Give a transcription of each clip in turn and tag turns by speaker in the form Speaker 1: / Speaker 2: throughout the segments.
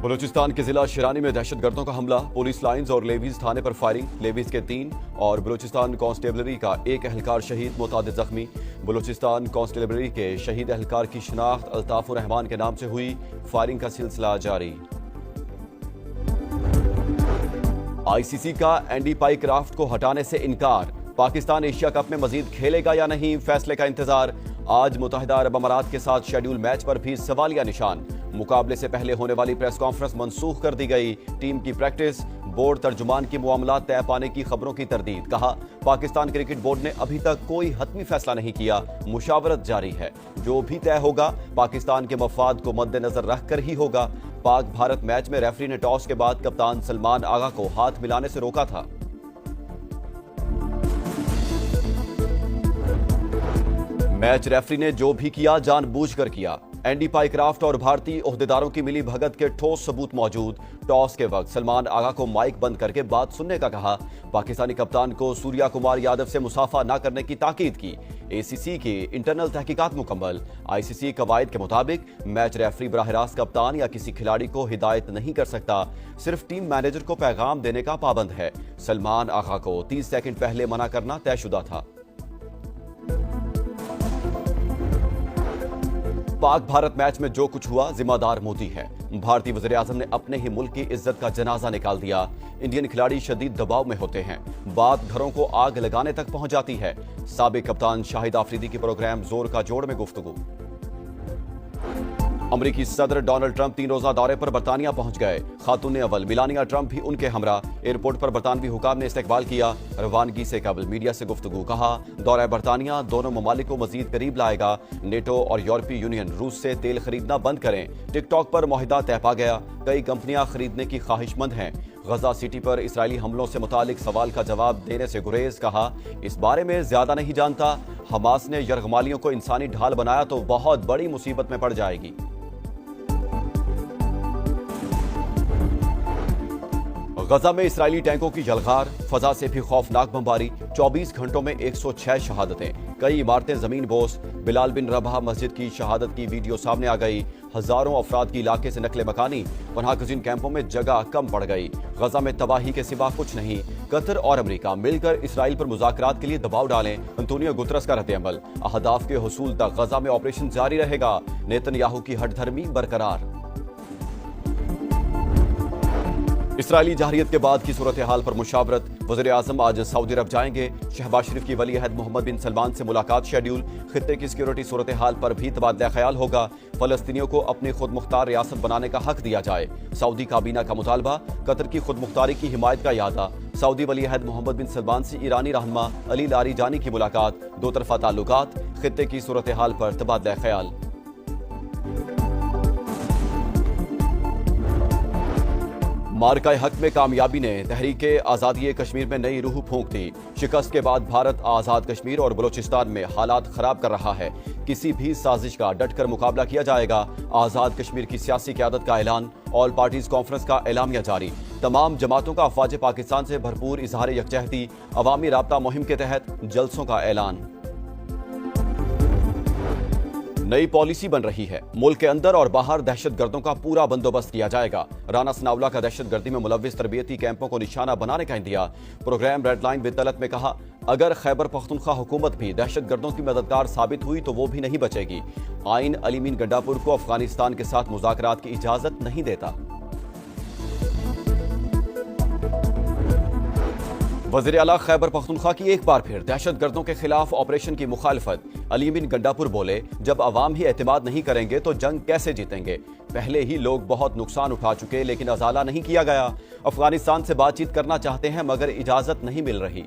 Speaker 1: बलूचिस्तान के जिला शिरानी में दहशतगर्दों का हमला, पुलिस लाइंस और लेवीज थाने पर फायरिंग, लेवीज के 3 और बलूचिस्तान कांस्टेबलरी का 1 एहलकार शहीद, मुतादिद जख्मी। बलूचिस्तान कांस्टेबलरी के शहीद एहलकार की शिनाख्त अल्ताफुर रहमान के नाम से हुई, फायरिंग का सिलसिला जारी। आईसीसी का एंडी पाइक्राफ्ट को हटाने से इनकार, पाकिस्तान एशिया कप में मजीद खेलेगा या नहीं, फैसले का इंतजार। आज मुत्तहिदा अरब अमारात के साथ शेड्यूल मैच पर भी सवालिया निशान। मुकाबले से पहले होने वाली प्रेस कॉन्फ्रेंस मंसूख कर दी गई, टीम की प्रैक्टिस, बोर्ड तर्जुमान की मामला तय पाने की खबरों की तरदीद। कहा, पाकिस्तान क्रिकेट बोर्ड ने अभी तक कोई हतमी फैसला नहीं किया, मुशावरत जारी है। जो भी तय होगा पाकिस्तान के मफाद को मद्देनजर रखकर ही होगा। पाक भारत मैच में रेफरी ने टॉस के बाद कप्तान सलमान आगा को हाथ मिलाने से रोका था। मैच रेफरी ने जो भी किया जानबूझकर किया। एंडी पाइक्राफ्ट और भारतीय ओहदेदारों की मिली भगत के ठोस सबूत मौजूद। टॉस के वक्त सलमान आगा को माइक बंद करके बात सुनने का कहा। पाकिस्तानी कप्तान को सूर्या कुमार यादव से मुसाफा न करने की ताकीद की। एसीसी की इंटरनल तहकीकात मुकम्मल। आईसीसी कवायद के मुताबिक मैच रेफरी बराह रास्त कप्तान या किसी खिलाड़ी को हिदायत नहीं कर सकता, सिर्फ टीम मैनेजर को पैगाम देने का पाबंद है। सलमान आगा को 30 सेकंड पहले मना करना तयशुदा था। पाक भारत मैच में जो कुछ हुआ जिम्मेदार मोदी है। भारतीय वज़ीर आज़म ने अपने ही मुल्क की इज्जत का जनाजा निकाल दिया। इंडियन खिलाड़ी शदीद दबाव में होते हैं, बात घरों को आग लगाने तक पहुंच जाती है। साबिक कप्तान शाहिद आफरीदी की प्रोग्राम जोर का जोड़ में गुफ्तगू। अमरीकी सदर डोनाल्ड ट्रंप 3 रोजा दौरे पर बरतानिया पहुंच गए। खातून अव्वल मिलानिया ट्रंप भी उनके हमरा। एयरपोर्ट पर बरतानवी हुकाम ने इस्तकबाल किया। रवानगी से कबल मीडिया से गुफ्तगू। कहा, दौरा बरतानिया दोनों ममालिक को मजीद करीब लाएगा। नेटो और यूरोपीय यूनियन रूस से तेल खरीदना बंद करें। टिकटॉक पर मुआहिदा तय पा गया। कई कंपनियां खरीदने की ख्वाहिशमंद हैं। गजा सिटी पर इसराइली हमलों से मुतालिक सवाल का जवाब देने से गुरेज। कहा, इस बारे में ज्यादा नहीं जानता। हमास ने यरगमालियों को इंसानी ढाल बनाया तो बहुत बड़ी मुसीबत में पड़ जाएगी। गजा में इसराइली टैंकों की यलगार, फजा से भी खौफनाक बमबारी। 24 घंटों में 106 शहादतें, कई इमारतें जमीन बोस। बिलाल बिन रबाह मस्जिद की शहादत की वीडियो सामने आ गई। हजारों अफराद की इलाके से नकले मकानी। पनाह गुज़ीन कैंपों में जगह कम पड़ गई। गजा में तबाही के सिवा कुछ नहीं। कतर और अमेरिका मिलकर इसराइल पर मुज़ाकरात के लिए दबाव डालें। अंतोनियो गुतरस का रद्द-ए-अमल। अहदाफ के हुसूल तक गजा में ऑपरेशन जारी रहेगा। नेतन्याहू की हठधर्मी बरकरार। इसराइली जहरियत के बाद की सूरत हाल पर मुशावरत। वज़ीर आज़म आज सऊदी अरब जाएंगे। शहबाज शरीफ की वली अहद मोहम्मद बिन सलमान से मुलाकात शेड्यूल। खित्ते की सिक्योरिटी सूरत हाल पर भी तबादला ख्याल होगा। फलस्तीनियों को अपनी खुद मुख्तार रियासत बनाने का हक दिया जाए। सऊदी काबीना का मुतालबा। कतर की खुद मुख्तारी की हिमायत का इरादा। सऊदी वली अहद मोहम्मद बिन सलमान से ईरानी रहनुमा अली लारीजानी की मुलाकात। दो तरफा ताल्लुकात। खित्ते की सूरत हाल पर तबादला ख्याल। मार्का हक में कामयाबी ने तहरीके आज़ादी कश्मीर में नई रूह फूंक दी। शिकस्त के बाद भारत आज़ाद कश्मीर और बलूचिस्तान में हालात खराब कर रहा है। किसी भी साजिश का डटकर मुकाबला किया जाएगा। आज़ाद कश्मीर की सियासी क़यादत का ऐलान। ऑल पार्टीज कॉन्फ्रेंस का एलामिया जारी। तमाम जमातों का अफवाज पाकिस्तान से भरपूर इजहार यकजहती। अवामी राब्ता मुहिम के तहत जलसों का ऐलान। नई पॉलिसी बन रही है। मुल्क के अंदर और बाहर दहशतगर्दों का पूरा बंदोबस्त किया जाएगा। राना सनाउल्लाह का दहशतगर्दी में मुलव्विस तरबियती कैंपों को निशाना बनाने का इंदिया। Program red line with Talat में कहा, अगर खैबर पख्तूनख्वा हुकूमत भी दहशतगर्दों की मददगार साबित हुई तो वो भी नहीं बचेगी। आइन अली मीन गंडापुर को अफगानिस्तान के साथ मुज़ाकरात की इजाजत नहीं देता। वज़ीर आला खैबर पख्तूनख्वा की एक बार फिर दहशतगर्दों के खिलाफ ऑपरेशन की मुखालफत। अली बिन गंडापुर बोले, जब अवाम ही एतमाद नहीं करेंगे तो जंग कैसे जीतेंगे। पहले ही लोग बहुत नुकसान उठा चुके, लेकिन अजाला नहीं किया गया। अफगानिस्तान से बातचीत करना चाहते हैं मगर इजाजत नहीं मिल रही।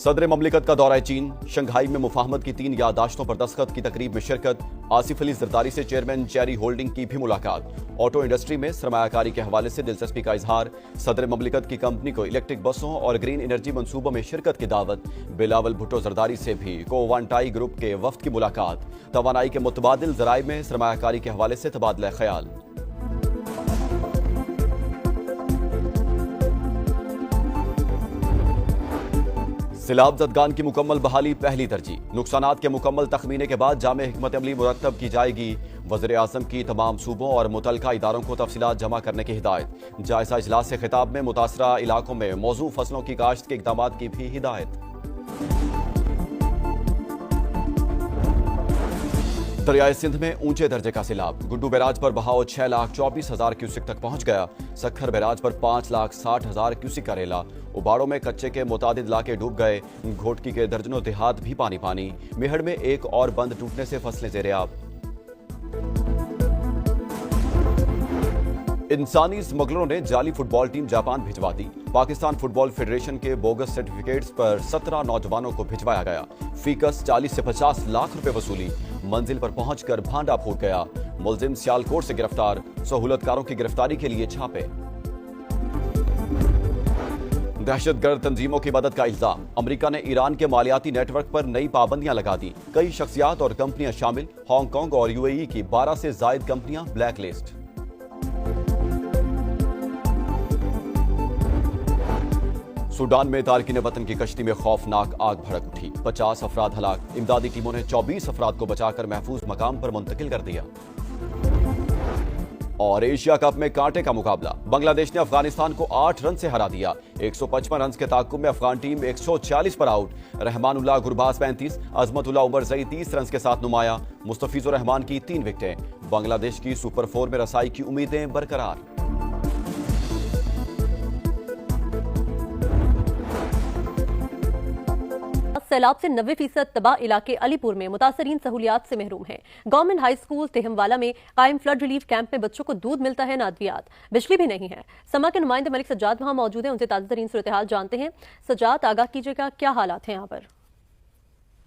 Speaker 1: सदर ममलिकत का दौरा चीन। शंघाई में मुफाहमत की 3 याददाश्तों पर दस्तखत की तकरीब में शिरकत। आसिफ अली जरदारी से चेयरमैन चेरी होल्डिंग की भी मुलाकात। ऑटो इंडस्ट्री में सरमायाकारी के हवाले से दिलचस्पी का इजहार। सदर ममलिकत की कंपनी को इलेक्ट्रिक बसों और ग्रीन एनर्जी मंसूबों में शिरकत की दावत। बिलावल भुट्टो जरदारी से भी कोवांटाई ग्रुप के वफ्द की मुलाकात। तवानाई के मुतबादिल जराए में सरमायाकारी के हवाले से तबादला ख्याल। सैलाब ज़दगान की मुकम्मल बहाली पहली तरजीह। नुकसानात के मुकम्मल तखमीने के बाद जामे हिकमत अमली मुरतब की जाएगी। वज़ीर आज़म की तमाम सूबों और मुतलका इदारों को तफसीलात जमा करने की हिदायत। जायजा इजलास से खिताब में मुतासरा इलाकों में मौजू फसलों की काश्त के इक़दामात की भी हिदायत। दरियाए सिंध में ऊंचे दर्जे का सैलाब। गुड्डू बैराज पर बहाव 6,24,000 क्यूसिक तक पहुंच गया। सखर बैराज पर 5,60,000 क्यूसिक का रेला। उबाड़ों में कच्चे के मुतादिद इलाके डूब गए। घोटकी के दर्जनों देहात भी पानी पानी। मेहड़ में एक और बंद टूटने से फसलें ज़ेर-ए-आब। इंसानी स्मगलरों ने जाली फुटबॉल टीम जापान भिजवा दी। पाकिस्तान फुटबॉल फेडरेशन के बोगस सर्टिफिकेट्स पर 17 नौजवानों को भिजवाया गया। फीकस 40 से 50 लाख रुपए वसूली। मंजिल पर पहुंचकर भांडा फूट गया। मुलजिम सियालकोट से गिरफ्तार। सहूलतकारों की गिरफ्तारी के लिए छापे। दहशतगर्द तंजीमों की मदद का इल्जाम। अमेरिका ने ईरान के मालियाती नेटवर्क पर नई पाबंदियां लगा दी। कई शख्सियात और कंपनियां शामिल। हांगकांग और यूएई की 12 से जायद कंपनियां ब्लैक लिस्ट। सूडान में तारकिन वतन की कश्ती में खौफनाक आग भड़क उठी। 50 अफराद हलाक। इमदादी टीमों ने 24 अफराद को बचाकर महफूज मकाम पर मुंतकिल कर दिया। और एशिया कप में कांटे का मुकाबला। बांग्लादेश ने अफगानिस्तान को 8 रन से हरा दिया। 155 रन के ताकुब में अफगान टीम 140 पर out. Rahmanullah Gurbaz 35, Azmatullah Omarzai 30 run के साथ नुमाया। मुस्तफिजुर रहमान की 3 विकेटें। बांग्लादेश की सुपर 4 में रसाई की उम्मीदें बरकरार।
Speaker 2: सैलाब से 90% तबाह इलाके अलीपुर में मुतासरीन सहूलियात से महरूम हैं। गवर्नमेंट हाई स्कूल तिहमवाला में कायम फ्लड रिलीफ कैंप में बच्चों को दूध मिलता है, नादवियात। बिजली भी नहीं है। समा के नुमाइंदे मलिक सज्जाद वहां मौजूद हैं, उनसे ताज़ा तरीन सूरत-ए-हाल जानते हैं। सज्जाद, आगाह कीजिएगा, क्या हालात हैं यहाँ पर?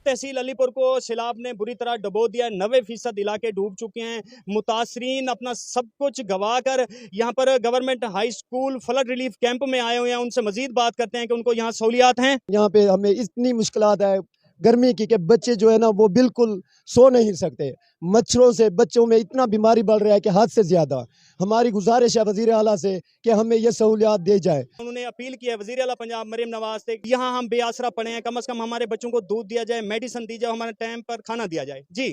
Speaker 3: तहसील अलीपुर को सैलाब ने बुरी तरह डुबो दिया। 90% इलाके डूब चुके हैं। मुतासरीन अपना सब कुछ गवा कर यहाँ पर government high school flood relief camp में आए हुए हैं। उनसे मजीद बात करते हैं कि उनको यहाँ सहूलियात हैं।
Speaker 4: यहाँ पे हमें इतनी मुश्किलात है गर्मी की कि बच्चे जो है ना वो बिल्कुल सो नहीं सकते। मच्छरों से बच्चों में इतना बीमारी बढ़ रहा है कि हद से ज्यादा। हमारी गुजारिश है वजीर आला से कि हमें ये सहूलियात दी जाए।
Speaker 3: उन्होंने अपील की है वजीर आला पंजाब मरियम नवाज से, यहाँ हम बेआसरा पड़े हैं, कम से कम हमारे बच्चों को दूध दिया जाए, मेडिसिन दी जाए, हमारे टाइम पर खाना दिया जाए। जी